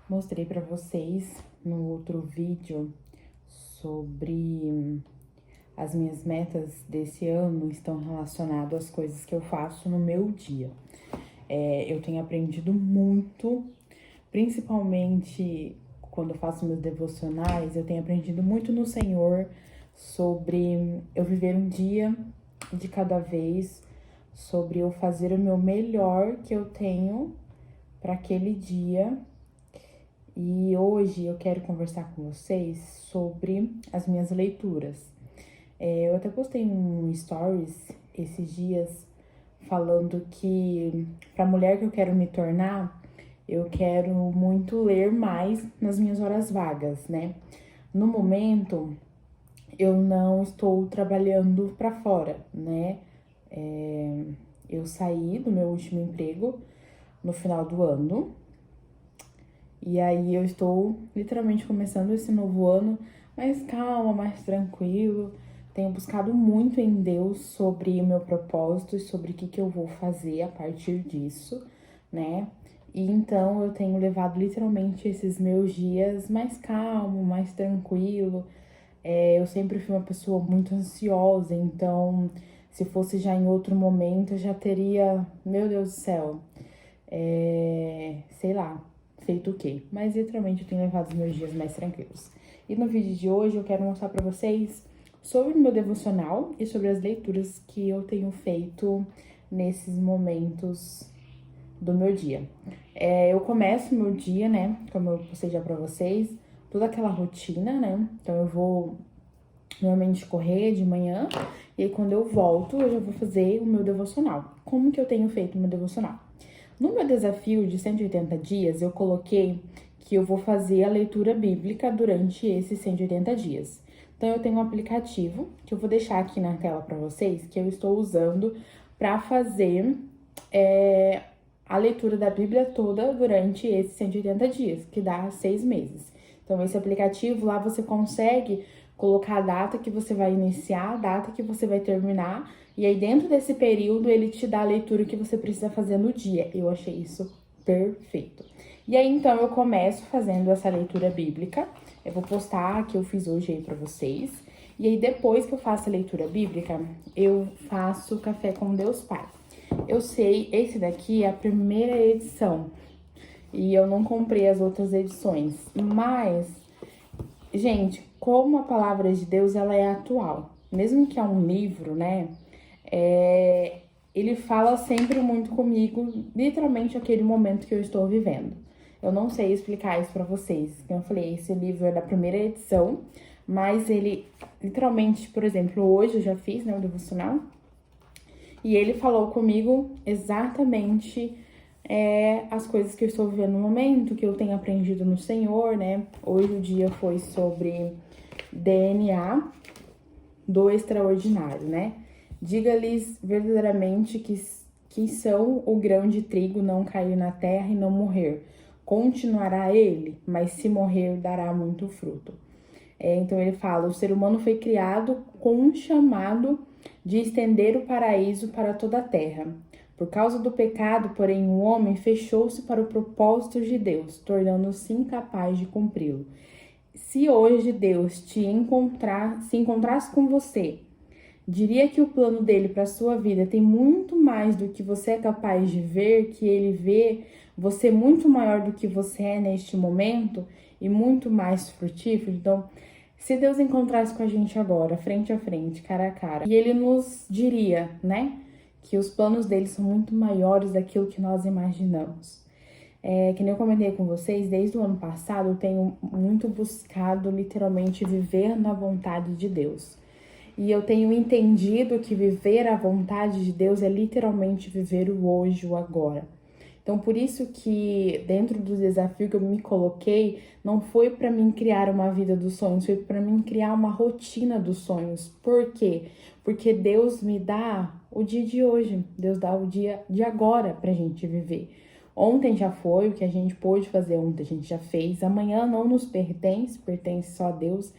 Mostrei para vocês no outro vídeo sobre as minhas metas desse ano estão relacionadas às coisas que eu faço no meu dia. Eu tenho aprendido muito, principalmente quando eu faço meus devocionais, eu tenho aprendido muito no Senhor sobre eu viver um dia de cada vez, sobre eu fazer o meu melhor que eu tenho para aquele dia. E hoje eu quero conversar com vocês sobre as minhas leituras. Eu até postei um stories esses dias falando que para a mulher que eu quero me tornar, eu quero muito ler mais nas minhas horas vagas, né? No momento, eu não estou trabalhando para fora, né? Eu saí do meu último emprego no final do ano. E aí eu estou literalmente começando esse novo ano mais calma, mais tranquilo. Tenho buscado muito em Deus sobre o meu propósito e sobre o que eu vou fazer a partir disso, né? E então eu tenho levado literalmente esses meus dias mais calmo, mais tranquilo. Eu sempre fui uma pessoa muito ansiosa, então se fosse já em outro momento eu já teria, meu Deus do céu, sei lá, feito o quê? Mas literalmente eu tenho levado os meus dias mais tranquilos. E no vídeo de hoje eu quero mostrar pra vocês sobre o meu devocional e sobre as leituras que eu tenho feito nesses momentos do meu dia. Eu começo o meu dia, né, como eu postei já pra vocês, toda aquela rotina, né, então eu vou normalmente correr de manhã, e aí quando eu volto eu já vou fazer o meu devocional. Como que eu tenho feito o meu devocional? No meu desafio de 180 dias, eu coloquei que eu vou fazer a leitura bíblica durante esses 180 dias. Então, eu tenho um aplicativo que eu vou deixar aqui na tela para vocês, que eu estou usando para fazer a leitura da Bíblia toda durante esses 180 dias, que dá 6 meses. Então, esse aplicativo lá você consegue colocar a data que você vai iniciar, a data que você vai terminar, e aí dentro desse período ele te dá a leitura que você precisa fazer no dia. Eu achei isso perfeito. E aí então eu começo fazendo essa leitura bíblica. Eu vou postar a que eu fiz hoje aí pra vocês. E aí depois que eu faço a leitura bíblica, eu faço Café com Deus Pai. Eu sei, esse daqui é a primeira edição. E eu não comprei as outras edições, mas gente, como a palavra de Deus, ela é atual. Mesmo que é um livro, né? Ele fala sempre muito comigo, literalmente aquele momento que eu estou vivendo. Eu não sei explicar isso pra vocês. Como eu falei, esse livro é da primeira edição, mas ele, literalmente, por exemplo, hoje eu já fiz, né, o devocional, e ele falou comigo exatamente as coisas que eu estou vivendo no momento, que eu tenho aprendido no Senhor, né? Hoje o dia foi sobre DNA do extraordinário, né? Diga-lhes verdadeiramente que são o grão de trigo não cair na terra e não morrer. Continuará ele, mas se morrer, dará muito fruto. Então ele fala, o ser humano foi criado com um chamado de estender o paraíso para toda a terra. Por causa do pecado, porém, o homem fechou-se para o propósito de Deus, tornando-se incapaz de cumpri-lo. Se hoje Deus se encontrasse com você, diria que o plano dele para sua vida tem muito mais do que você é capaz de ver, que ele vê você muito maior do que você é neste momento e muito mais frutífero. Então, se Deus encontrasse com a gente agora, frente a frente, cara a cara, e ele nos diria, né, que os planos dele são muito maiores daquilo que nós imaginamos. Que nem eu comentei com vocês, desde o ano passado eu tenho muito buscado literalmente viver na vontade de Deus. E eu tenho entendido que viver a vontade de Deus é literalmente viver o hoje, o agora. Então, por isso que dentro do desafio que eu me coloquei, não foi para mim criar uma vida dos sonhos, foi para mim criar uma rotina dos sonhos. Por quê? Porque Deus me dá o dia de hoje, Deus dá o dia de agora pra gente viver. Ontem já foi, o que a gente pôde fazer ontem a gente já fez. Amanhã não nos pertence, pertence só a Deus.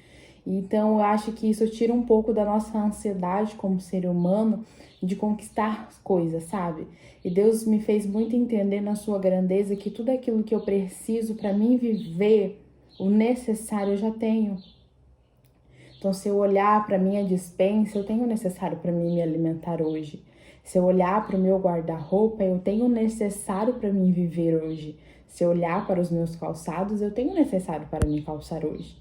Então, eu acho que isso tira um pouco da nossa ansiedade como ser humano de conquistar as coisas, sabe? E Deus me fez muito entender na sua grandeza que tudo aquilo que eu preciso para mim viver, o necessário eu já tenho. Então, se eu olhar para minha despensa, eu tenho o necessário para mim me alimentar hoje. Se eu olhar para o meu guarda-roupa, eu tenho o necessário para mim viver hoje. Se eu olhar para os meus calçados, eu tenho o necessário para me calçar hoje.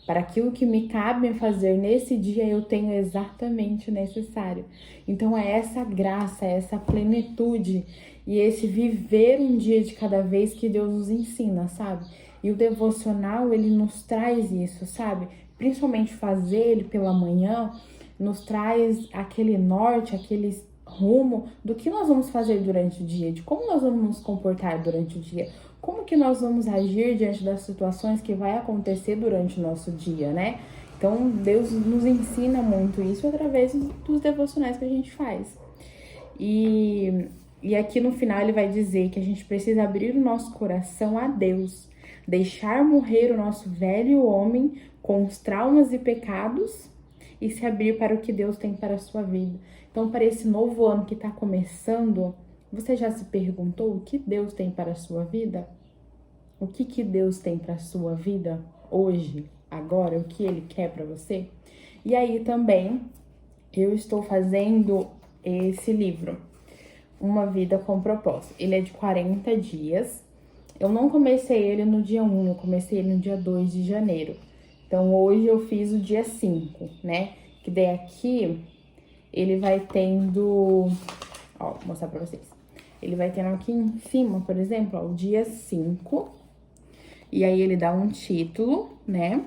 Para aquilo que me cabe fazer nesse dia, eu tenho exatamente o necessário. Então, é essa graça, essa plenitude e esse viver um dia de cada vez que Deus nos ensina, sabe? E o devocional, ele nos traz isso, sabe? Principalmente fazer ele pela manhã, nos traz aquele norte, aquele rumo do que nós vamos fazer durante o dia, de como nós vamos nos comportar durante o dia, como que nós vamos agir diante das situações que vai acontecer durante o nosso dia, né? Então, Deus nos ensina muito isso através dos devocionais que a gente faz. E aqui no final ele vai dizer que a gente precisa abrir o nosso coração a Deus, deixar morrer o nosso velho homem com os traumas e pecados e se abrir para o que Deus tem para a sua vida. Então, para esse novo ano que está começando, você já se perguntou o que Deus tem para a sua vida? O que Deus tem para a sua vida hoje, agora? O que Ele quer para você? E aí também, eu estou fazendo esse livro, Uma Vida com Propósito. Ele é de 40 dias. Eu não comecei ele no dia 1, eu comecei ele no dia 2 de janeiro. Então, hoje eu fiz o dia 5, né? Que daí aqui, ele vai tendo... Ó, vou mostrar pra vocês. Ele vai tendo aqui em cima, por exemplo, ó, o dia 5. E aí, ele dá um título, né?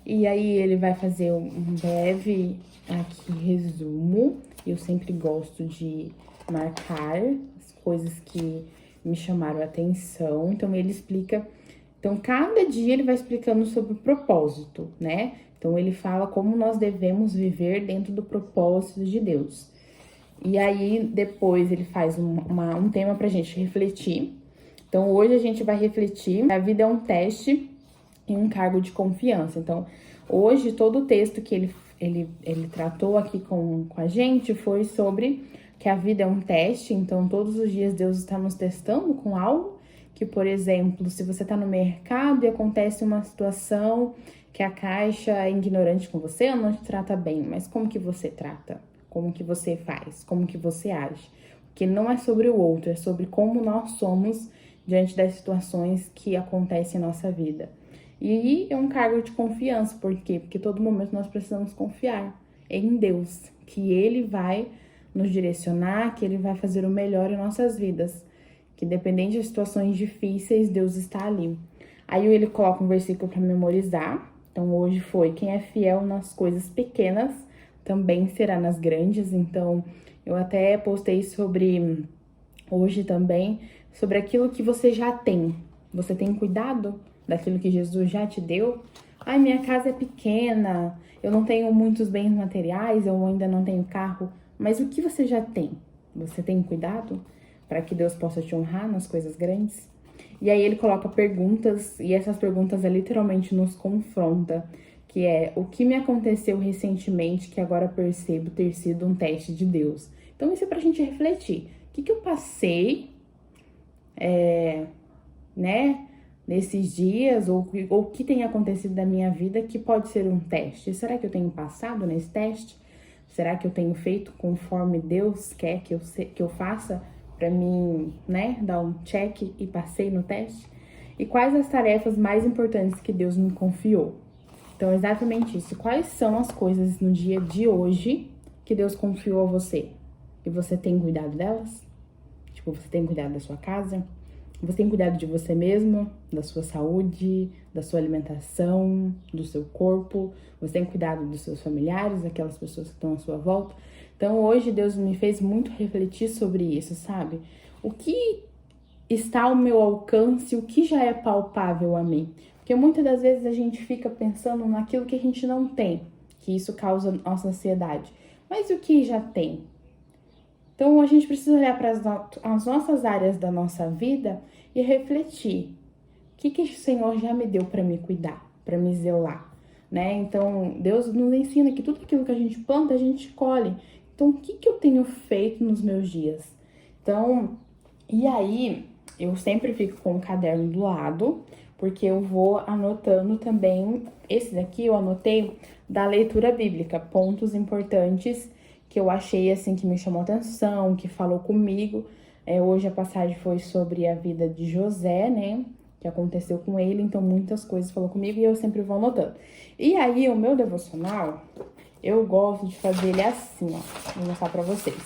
E aí, ele vai fazer um breve aqui resumo. Eu sempre gosto de marcar as coisas que me chamaram a atenção. Então, ele explica... Então, cada dia ele vai explicando sobre o propósito, né? Então, ele fala como nós devemos viver dentro do propósito de Deus. E aí, depois, ele faz um tema pra gente refletir. Então, hoje a gente vai refletir. A vida é um teste e um cargo de confiança. Então, hoje, todo o texto que ele tratou aqui com a gente foi sobre que a vida é um teste. Então, todos os dias Deus está nos testando com algo. Que, por exemplo, se você está no mercado e acontece uma situação que a caixa é ignorante com você, ela não te trata bem, mas como que você trata? Como que você faz? Como que você age? Porque não é sobre o outro, é sobre como nós somos diante das situações que acontecem em nossa vida. E é um cargo de confiança, por quê? Porque todo momento nós precisamos confiar em Deus, que Ele vai nos direcionar, que Ele vai fazer o melhor em nossas vidas. Que independente de situações difíceis, Deus está ali. Aí ele coloca um versículo para memorizar. Então hoje foi: quem é fiel nas coisas pequenas, também será nas grandes. Então eu até postei sobre hoje também, sobre aquilo que você já tem. Você tem cuidado daquilo que Jesus já te deu? Ai, minha casa é pequena, eu não tenho muitos bens materiais, eu ainda não tenho carro. Mas o que você já tem? Você tem cuidado? Para que Deus possa te honrar nas coisas grandes. E aí ele coloca perguntas, e essas perguntas literalmente nos confronta, que é: o que me aconteceu recentemente que agora percebo ter sido um teste de Deus? Então isso é pra gente refletir. O que eu passei, né, nesses dias, ou o que tem acontecido na minha vida que pode ser um teste? Será que eu tenho passado nesse teste? Será que eu tenho feito conforme Deus quer que eu faça? Para mim, né, dar um check e passei no teste? E quais as tarefas mais importantes que Deus me confiou? Então, exatamente isso. Quais são as coisas no dia de hoje que Deus confiou a você? E você tem cuidado delas? Tipo, você tem cuidado da sua casa? Você tem cuidado de você mesmo, da sua saúde, da sua alimentação, do seu corpo? Você tem cuidado dos seus familiares, daquelas pessoas que estão à sua volta? Então, hoje, Deus me fez muito refletir sobre isso, sabe? O que está ao meu alcance, o que já é palpável a mim? Porque muitas das vezes a gente fica pensando naquilo que a gente não tem, que isso causa nossa ansiedade. Mas o que já tem? Então, a gente precisa olhar para as nossas áreas da nossa vida e refletir. O que o Senhor já me deu para me cuidar, para me zelar? né? Então, Deus nos ensina que tudo aquilo que a gente planta, a gente colhe. Então, o que eu tenho feito nos meus dias? Então, e aí, eu sempre fico com o caderno do lado, porque eu vou anotando também. Esse daqui eu anotei da leitura bíblica, pontos importantes que eu achei assim que me chamou atenção, que falou comigo. Hoje a passagem foi sobre a vida de José, né? Que aconteceu com ele, então muitas coisas falou comigo e eu sempre vou anotando. E aí, o meu devocional, eu gosto de fazer ele assim, ó. Vou mostrar pra vocês.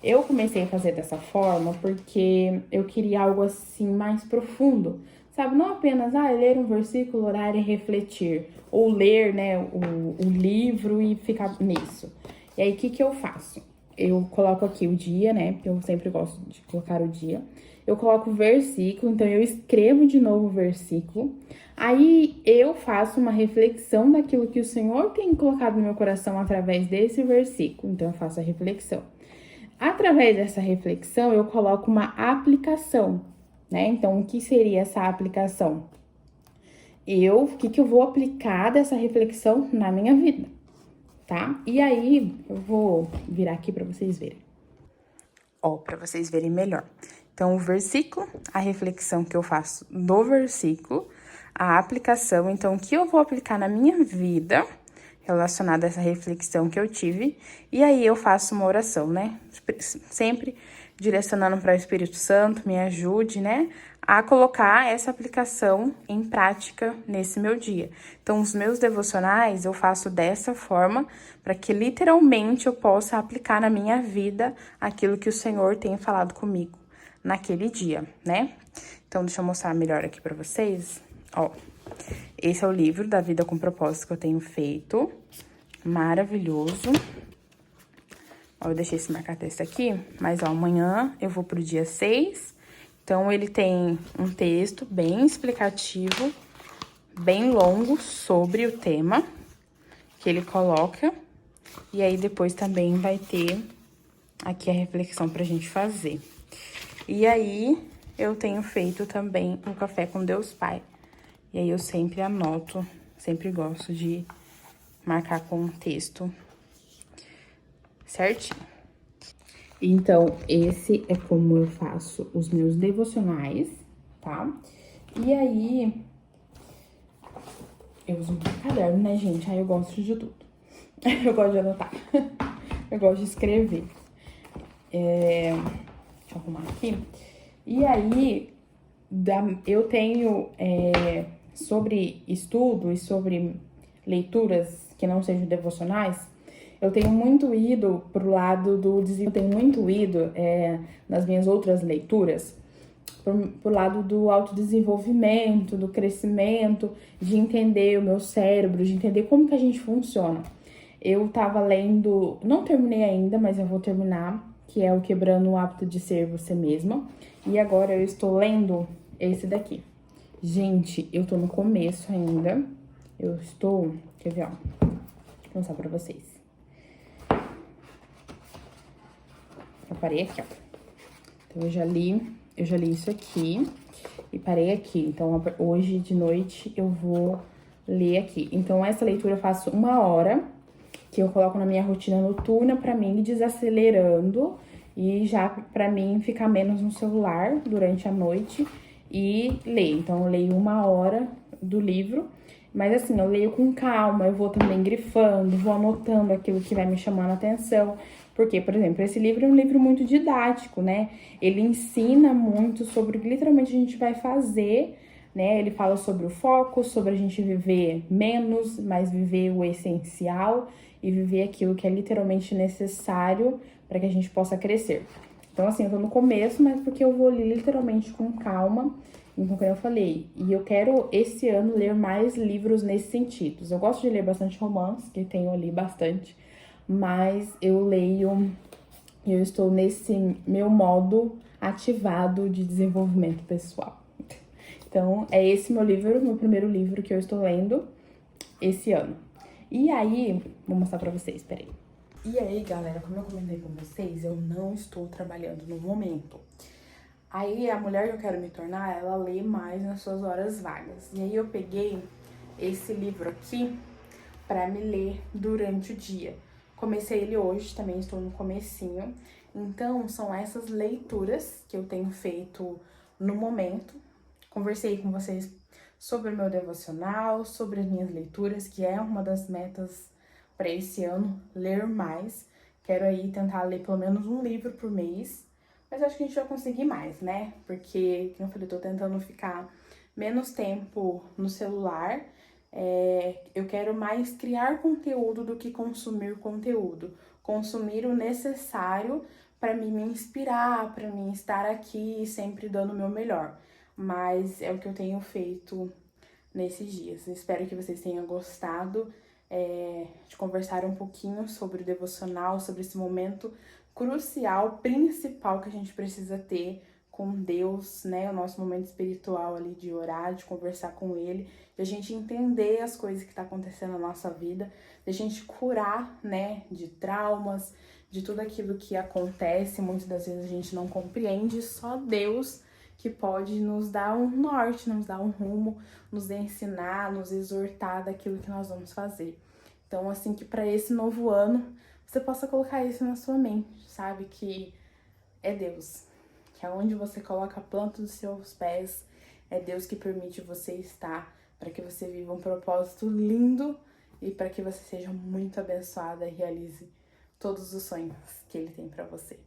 Eu comecei a fazer dessa forma porque eu queria algo assim mais profundo, sabe? Não apenas ler um versículo, orar e refletir, ou ler, né, o livro e ficar nisso. E aí, o que eu faço? Eu coloco aqui o dia, né? Porque eu sempre gosto de colocar o dia. Eu coloco o versículo, então eu escrevo de novo o versículo. Aí eu faço uma reflexão daquilo que o Senhor tem colocado no meu coração através desse versículo. Então eu faço a reflexão. Através dessa reflexão, eu coloco uma aplicação, né? Então, o que seria essa aplicação? O que eu vou aplicar dessa reflexão na minha vida, tá? E aí, eu vou virar aqui para vocês verem. Ó, para vocês verem melhor. Então, o versículo, a reflexão que eu faço do versículo, a aplicação, então, o que eu vou aplicar na minha vida relacionada a essa reflexão que eu tive, e aí eu faço uma oração, né? Sempre direcionando para o Espírito Santo, me ajude, né? A colocar essa aplicação em prática nesse meu dia. Então, os meus devocionais eu faço dessa forma, para que literalmente eu possa aplicar na minha vida aquilo que o Senhor tem falado comigo naquele dia, né? Então, deixa eu mostrar melhor aqui para vocês, ó. Esse é o livro da Vida com Propósito que eu tenho feito. Maravilhoso. Ó, eu deixei esse marca-texto aqui, mas ó, amanhã eu vou pro dia 6. Então, ele tem um texto bem explicativo, bem longo sobre o tema que ele coloca. E aí, depois também vai ter aqui a reflexão pra gente fazer. E aí, eu tenho feito também um café com Deus Pai. E aí, eu sempre anoto, sempre gosto de marcar com um texto certinho. Então, esse é como eu faço os meus devocionais, tá? E aí, eu uso um caderno, né, gente? Aí eu gosto de tudo. Eu gosto de anotar. Eu gosto de escrever. Deixa eu arrumar aqui. E aí, eu tenho sobre estudo e sobre leituras que não sejam devocionais, eu tenho muito ido pro lado do desenvolvimento, eu tenho muito ido nas minhas outras leituras pro lado do autodesenvolvimento, do crescimento, de entender o meu cérebro, de entender como que a gente funciona. Eu tava lendo, não terminei ainda, mas eu vou terminar, que é o Quebrando o Hábito de Ser Você Mesma. E agora eu estou lendo esse daqui. Gente, eu tô no começo ainda. Quer ver, ó? Vou mostrar pra vocês. Eu parei aqui, ó. Então, eu já li isso aqui e parei aqui. Então, hoje de noite eu vou ler aqui. Então, essa leitura eu faço 1 hora, que eu coloco na minha rotina noturna pra mim ir desacelerando e já pra mim ficar menos no celular durante a noite e ler. Então, eu leio 1 hora do livro, mas assim, eu leio com calma, eu vou também grifando, vou anotando aquilo que vai me chamando a atenção. Porque, por exemplo, esse livro é um livro muito didático, né? Ele ensina muito sobre o que literalmente a gente vai fazer, né? Ele fala sobre o foco, sobre a gente viver menos, mas viver o essencial e viver aquilo que é literalmente necessário para que a gente possa crescer. Então, assim, eu tô no começo, mas porque eu vou ler literalmente com calma, então, como eu falei, e eu quero esse ano ler mais livros nesse sentido. Eu gosto de ler bastante romance, que tenho ali bastante, mas eu estou nesse meu modo ativado de desenvolvimento pessoal. Então, é esse meu primeiro livro que eu estou lendo esse ano. E aí, vou mostrar pra vocês, peraí. E aí, galera, como eu comentei com vocês, eu não estou trabalhando no momento. Aí, a mulher que eu quero me tornar, ela lê mais nas suas horas vagas. E aí, eu peguei esse livro aqui, para me ler durante o dia. Comecei ele hoje, também estou no comecinho. Então, são essas leituras que eu tenho feito no momento. Conversei com vocês sobre o meu devocional, sobre as minhas leituras, que é uma das metas para esse ano, ler mais. Quero aí tentar ler pelo menos um livro por mês, mas acho que a gente vai conseguir mais, né? Porque, como eu falei, eu tô tentando ficar menos tempo no celular. Eu quero mais criar conteúdo do que consumir conteúdo. Consumir o necessário para me inspirar, para mim estar aqui sempre dando o meu melhor. Mas é o que eu tenho feito nesses dias. Espero que vocês tenham gostado de conversar um pouquinho sobre o devocional, sobre esse momento crucial, principal que a gente precisa ter com Deus, né? O nosso momento espiritual ali de orar, de conversar com Ele, de a gente entender as coisas que tá acontecendo na nossa vida, de a gente curar, né? De traumas, de tudo aquilo que acontece, muitas das vezes a gente não compreende, só Deus que pode nos dar um norte, nos dar um rumo, nos ensinar, nos exortar daquilo que nós vamos fazer. Então, assim, que para esse novo ano você possa colocar isso na sua mente, sabe? Que é Deus, que é onde você coloca a planta dos seus pés, é Deus que permite você estar, para que você viva um propósito lindo e para que você seja muito abençoada e realize todos os sonhos que Ele tem para você.